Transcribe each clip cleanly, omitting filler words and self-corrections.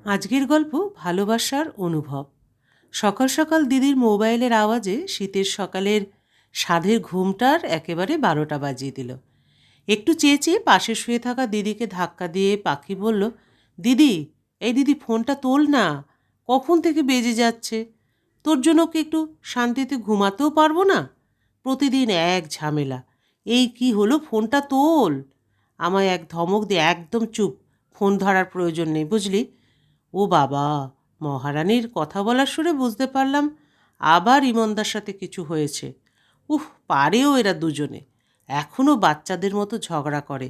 আজকের গল্প ভালোবাসার অনুভব। সকাল সকাল দিদির মোবাইলের আওয়াজে শীতের সকালের সাধের ঘুমটার একেবারে 12টা বাজিয়ে দিল। একটু চেঁচিয়ে পাশে শুয়ে থাকা দিদিকে ধাক্কা দিয়ে পাখি বলল, দিদি, এই দিদি ফোনটা তোল না, কখন থেকে বেজে যাচ্ছে। তোর জন্য কি একটু শান্তিতে ঘুমাতেও পারবো না? প্রতিদিন এক ঝামেলা। এই কি হলো, ফোনটা তোল। আমায় এক ধমক দিয়ে একদম চুপ, ফোন ধরার প্রয়োজন নেই, বুঝলি? ও বাবা! মহারানীর কথা বলার সুরে বুঝতে পারলাম আবার ইমনদার সাথে কিছু হয়েছে। উফ, পারেও এরা দুজনে, এখনও বাচ্চাদের মতো ঝগড়া করে।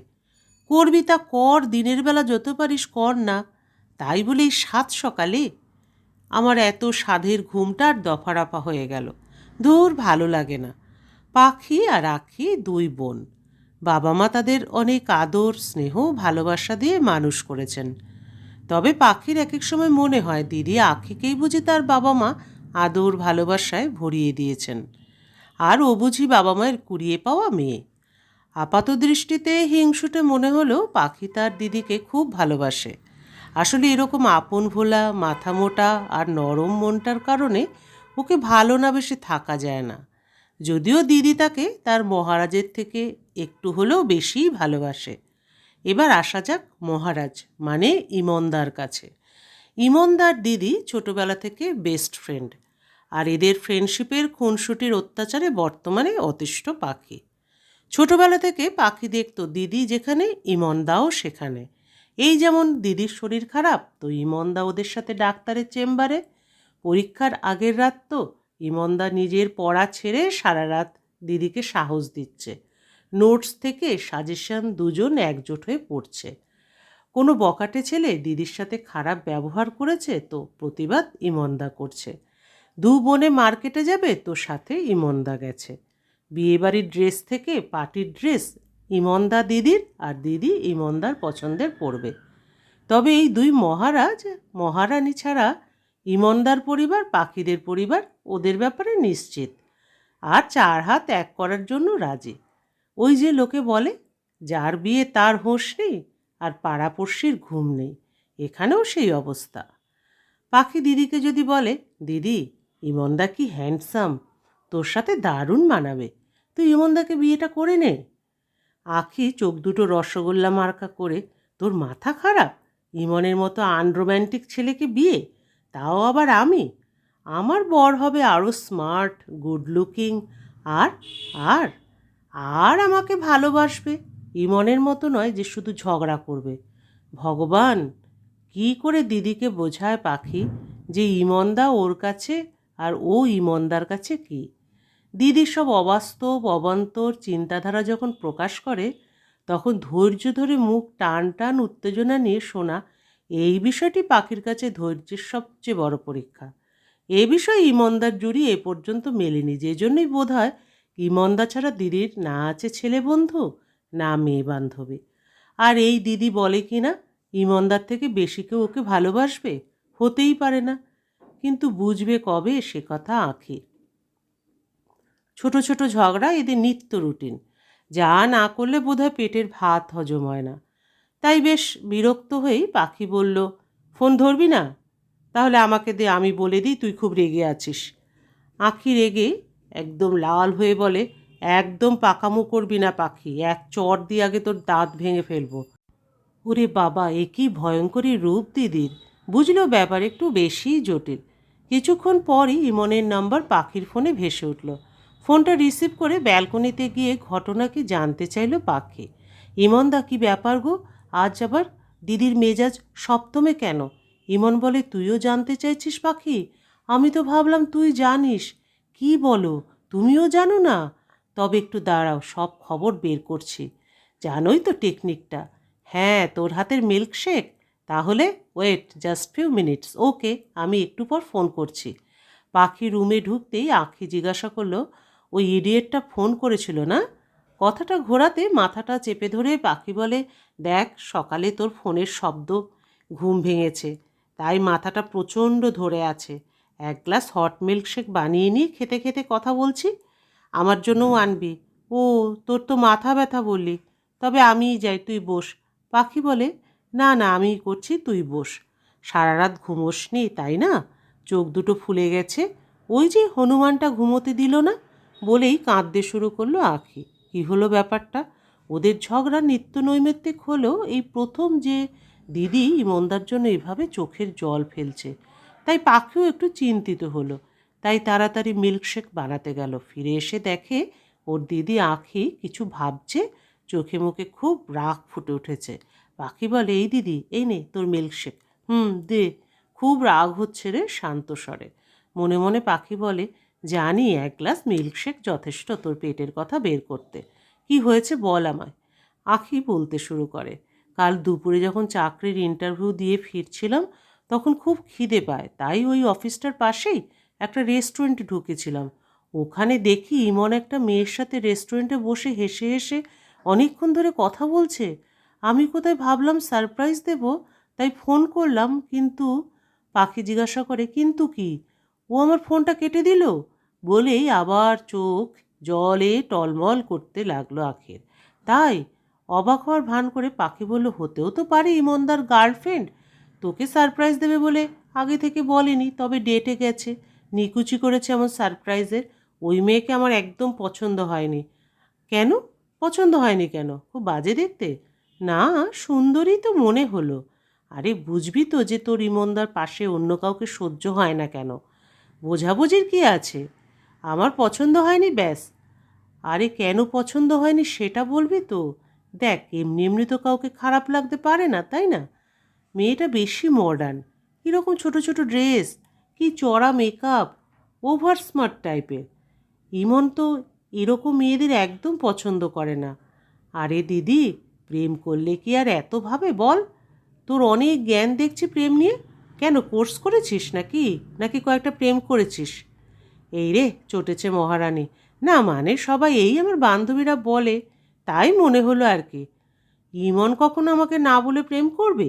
করবি তা কর, দিনের বেলা যত পারিস কর না, তাই বলে এই সাত সকালে? আমার এত সাধের ঘুমটা আর দফারফা হয়ে গেল। ধুর, ভালো লাগে না। পাখি আর আখি দুই বোন। বাবা মা তাদের অনেক আদর স্নেহ ভালোবাসা দিয়ে মানুষ করেছেন। তবে পাখির এক এক সময় মনে হয় দিদি আখিকেই বুঝি তার বাবা মা আদর ভালোবাসায় ভরিয়ে দিয়েছেন, আর ও বুঝি বাবা মায়ের কুড়িয়ে পাওয়া মেয়ে। আপাত দৃষ্টিতে হিংসুটে মনে হলেও পাখি তার দিদিকে খুব ভালোবাসে। আসলে এরকম আপন ভোলা, মাথা মোটা আর নরম মনটার কারণে ওকে ভালো না বেশি থাকা যায় না। যদিও দিদি তাকে তার মহারাজের থেকে একটু হলেও বেশিই ভালোবাসে। এবার আসা যাক মহারাজ মানে ইমনদার কাছে। ইমনদার দিদি ছোটবেলা থেকে বেস্ট ফ্রেন্ড, আর এদের ফ্রেন্ডশিপের খুনসুটির অত্যাচারে বর্তমানে অতিষ্ঠ পাখি। ছোটবেলা থেকে পাখি দেখত দিদি যেখানে ইমনদাও সেখানে। এই যেমন দিদির শরীর খারাপ তো ইমনদা ওদের সাথে ডাক্তারের চেম্বারে। পরীক্ষার আগের রাত তো ইমনদা নিজের পড়া ছেড়ে সারা রাত দিদিকে সাহস দিচ্ছে। নোটস থেকে সাজেশন দুজন একজোট হয়ে পড়ছে। কোনো বকাটে ছেলে দিদির সাথে খারাপ ব্যবহার করেছে তো প্রতিবাদ ইমনদা করছে। দু বোনে মার্কেটে যাবে তো সাথে ইমনদা গেছে। বিয়েবাড়ির ড্রেস থেকে পার্টির ড্রেস ইমনদা দিদির, আর দিদি ইমনদার পছন্দের পড়বে। তবে এই দুই মহারাজ মহারানী ছাড়া ইমনদার পরিবার পাখিদের পরিবার ওদের ব্যাপারে নিশ্চিত, আর চার হাত এক করার জন্য রাজি। ওই যে লোকে বলে, যার বিয়ে তার হোশ নেই আর পাড়াপড়শির ঘুম নেই, এখানেও সেই অবস্থা। পাখি দিদিকে যদি বলে, দিদি, ইমনদা কি হ্যান্ডসাম, তোর সাথে দারুণ মানাবে, তুই ইমনদাকে বিয়েটা করে নে। আখি চোখ দুটো রসগোল্লা মার্কা করে, তোর মাথা খারাপ, ইমনের মতো আনরোম্যান্টিক ছেলেকে বিয়ে, তাও আবার আমি? আমার বর হবে আরও স্মার্ট, গুড লুকিং, আর আর আর আমাকে ভালোবাসবে, ইমনের মতো নয় যে শুধু ঝগড়া করবে। ভগবান, কি করে দিদিকে বোঝায় পাখি যে ইমনদা ওর কাছে আর ও ইমনদার কাছে কি? দিদির সব অবাস্তব অবান্তর চিন্তাধারা যখন প্রকাশ করে, তখন ধৈর্য ধরে মুখ টান টান উত্তেজনা নিয়ে শোনা, এই বিষয়টি পাখির কাছে ধৈর্যের সবচেয়ে বড় পরীক্ষা। এ বিষয়ে ইমনদার জুড়ি এ পর্যন্ত মেলেনি, যে জন্যই বোধ হয় ইমনদা ছাড়া দিদির না আছে ছেলে বন্ধু, না মেয়ে বান্ধবী। আর এই দিদি বলে কি না ইমনদার থেকে বেশি কেউ ওকে ভালোবাসবে? হতেই পারে না। কিন্তু বুঝবে কবে সে কথা আঁখি। ছোট ছোট ঝগড়া এদের নিত্য রুটিন, যা না করলে বোধহয় পেটের ভাত হজম হয় না। তাই বেশ বিরক্ত হয়েই পাখি বলল, ফোন ধরবি না? তাহলে আমাকে দে, আমি বলে দিই তুই খুব রেগে আছিস। আঁখি রেগে একদম লাল হয়ে বলে, একদম পাকামো করবি না পাখি, এক চড় দিয়ে আগে তোর দাঁত ভেঙে ফেলবো। ওরে বাবা, এ কি ভয়ঙ্করী রূপ দিদির! বুঝলো ব্যাপার একটু বেশিই জটিল। কিছুক্ষণ পরই ইমনের নাম্বার পাখির ফোনে ভেসে উঠল। ফোনটা রিসিভ করে ব্যালকনিতে গিয়ে ঘটনা কি জানতে চাইল পাখি। ইমনদা, কি ব্যাপার গো, আজ আবার দিদির মেজাজ সপ্তমে কেন? ইমন বলে, তুইও জানতে চাইছিস পাখি? আমি তো ভাবলাম তুই জানিস। কি বলো, তুমিও জানো না? তবে একটু দাঁড়াও, সব খবর বের করছি। জানোই তো টেকনিকটা। হ্যাঁ, তোর হাতের মিল্কশেক? তাহলে ওয়েট জাস্ট ফিউ মিনিটস, ওকে, আমি একটু পর ফোন করছি। পাখি রুমে ঢুকতেই আঁখি জিজ্ঞাসা করলো, ওই ইডিয়েটটা ফোন করেছিল না? কথাটা ঘোরাতে মাথাটা চেপে ধরে পাখি বলে, দেখ, সকালে তোর ফোনের শব্দ ঘুম ভেঙেছে, তাই মাথাটা প্রচণ্ড ধরে আছে। এক গ্লাস হট মিল্কশেক বানিয়ে নিয়ে খেতে খেতে কথা বলছি। আমার জন্যও আনবি? ও, তোর তো মাথা ব্যথা বললি, তবে আমিই যাই, তুই বস। পাখি বলে, না না, আমিই করছি, তুই বস। সারা রাত ঘুমোসনি তাই না? চোখ দুটো ফুলে গেছে। ওই যে হনুমানটা ঘুমোতে দিল না বলেই কাঁদতে শুরু করলো আঁখি। কী হলো ব্যাপারটা? ওদের ঝগড়া নিত্য নৈমিত্তিক হলেও এই প্রথম যে দিদি ইমনদার জন্য এভাবে চোখের জল ফেলছে। তাই পাখিও একটু চিন্তিত হলো। তাই তাড়াতাড়ি মিল্কশেক বানাতে গেল। ফিরে এসে দেখে ওর দিদি আঁখি কিছু ভাবছে, চোখে মুখে খুব রাগ ফুটে উঠেছে। পাখি বলে, এই দিদি, এই নে তোর মিল্কশেক। দে। খুব রাগ হচ্ছে রে, শান্ত স্বরে। মনে মনে পাখি বলে, জানি 1 গ্লাস মিল্কশেক যথেষ্ট তোর পেটের কথা বের করতে। কি হয়েছে বল আমায়। আঁখি বলতে শুরু করে, কাল দুপুরে যখন চাকরির ইন্টারভিউ দিয়ে ফিরছিলাম তখন খুব খিদে পায়, তাই ওই অফিসটার পাশেই একটা রেস্টুরেন্টে ঢুকেছিলাম। ওখানে দেখি ইমন একটা মেয়ের সাথে রেস্টুরেন্টে বসে হেসে হেসে অনেকক্ষণ ধরে কথা বলছে। আমি কোথায় ভাবলাম সারপ্রাইজ দেব, তাই ফোন করলাম। কিন্তু পাখি জিজ্ঞাসা করে, কিন্তু কি? ও আমার ফোনটা কেটে দিল বলেই আবার চোখ জলে টলমল করতে লাগলো আঁখির। তাই অবাক হওয়ার ভান করে পাখি বলল, হতেও তো পারে ইমনদার গার্লফ্রেন্ড তোকে সারপ্রাইজ দেবে বলে আগে থেকে বলেনি, তবে ডেটে গেছে, নিকুচি করেছে এমন সারপ্রাইজের। ওই মেয়েকে আমার একদম পছন্দ হয়নি। কেন পছন্দ হয়নি কেন? খুব বাজে দেখতে? না, সুন্দরী তো মনে হলো। আরে বুঝবি তো যে তোর ইমনদার পাশে অন্য কাউকে সহ্য হয় না কেন? বোঝাবুঝির কি আছে? আমার পছন্দ হয়নি ব্যাস। আরে কেন পছন্দ হয়নি সেটা বলবি তো? দেখ, এমনি এমনি তো কাউকে খারাপ লাগতে পারে না, তাই না? মেয়েটা বেশি মডার্ন, কীরকম ছোট ছোট ড্রেস, কি চড়া মেকআপ, ওভার স্মার্ট টাইপের। ইমন তো এরকম মেয়েদের একদম পছন্দ করে না। আরে দিদি, প্রেম করলে কি আর এত ভাবে বল? তোর অনেক জ্ঞান দেখছি প্রেম নিয়ে। কেন, কোর্স করেছিস নাকি? নাকি কয়েকটা প্রেম করেছিস? এই রে চটেছে মহারানী। না মানে সবাই এই আমার বান্ধবীরা বলে, তাই মনে হলো আর কি। ইমন কখনো আমাকে না বলে প্রেম করবে?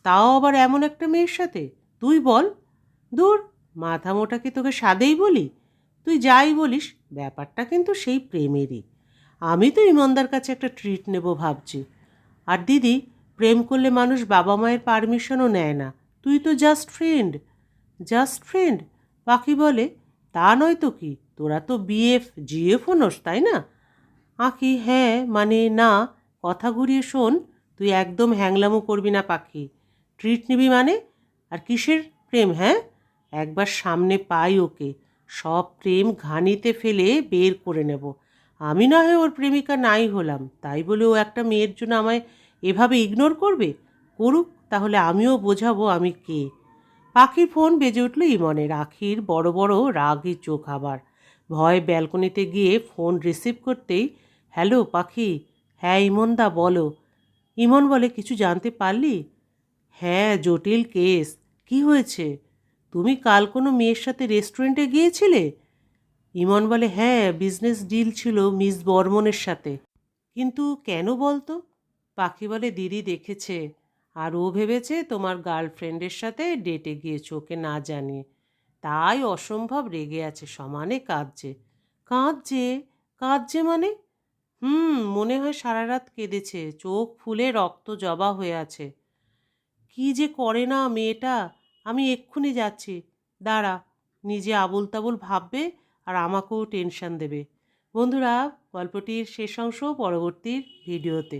তাও আবার এমন একটা মেয়ের সাথে? তুই বল। দূর, মাথা মোটা কি তোকে সাদেই বলি? তুই যাই বলিস, ব্যাপারটা কিন্তু সেই প্রেমেরই। আমি তো ইমনদার কাছে একটা ট্রিট নেব ভাবছি। আর দিদি, প্রেম করলে মানুষ বাবা মায়ের পারমিশনও নেয় না। তুই তো জাস্ট ফ্রেন্ড। Just friend? পাখি বলে, তা নয় তো কি, তোরা তো বিএফ জিএফও নোস, তাই না? আঁখি, হ্যাঁ মানে না। কথা ঘুরিয়ে শোন, তুই একদম হ্যাংলামো করবি না পাখি। ট্রিট নিবি মানে? আর কিসের প্রেম? হ্যাঁ, একবার সামনে পাই ওকে, সব প্রেম ঘানিতে ফেলে বের করে নেব। আমি না হয় ওর প্রেমিকা নাই হলাম, তাই বলে ও একটা মেয়ের জন্য আমায় এভাবে ইগনোর করবে? করুক, তাহলে আমিও বোঝাবো আমি কে। পাখির ফোন বেজে উঠল ইমনের। আখির বড় বড় রাগী চোখ আবার। ভয় ব্যালকনিতে গিয়ে ফোন রিসিভ করতেই, হ্যালো পাখি। হ্যাঁ ইমনদা, বলো। ইমন বলে, কিছু জানতে পারলি? হ্যাঁ, জটিল কেস। কি হয়েছে? তুমি কাল কোনো মেয়ের সাথে রেস্টুরেন্টে গিয়েছিলে? ইমন বলে, হ্যাঁ, বিজনেস ডিল ছিল মিস বর্মনের সাথে। কিন্তু কেন বলতো? পাখি বলে, দিদি দেখেছে, আর ও ভেবেছে তোমার গার্লফ্রেন্ডের সাথে ডেটে গিয়েছো ওকে না জানিয়ে। তাই অসম্ভব রেগে আছে, সমানে কাঁদছে। কাঁদছে? কাঁদছে মানে? মনে হয় সারা রাত কেঁদেছে, চোখ ফুলে রক্ত জবা হয়ে আছে। কি যে করে না মেয়েটা। আমি এক্ষুনি যাচ্ছি। দাঁড়া, নিজে আবোল তাবোল ভাববে আর আমাকেও টেনশন দেবে। বন্ধুরা, গল্পটির শেষ অংশ পরবর্তী ভিডিওতে।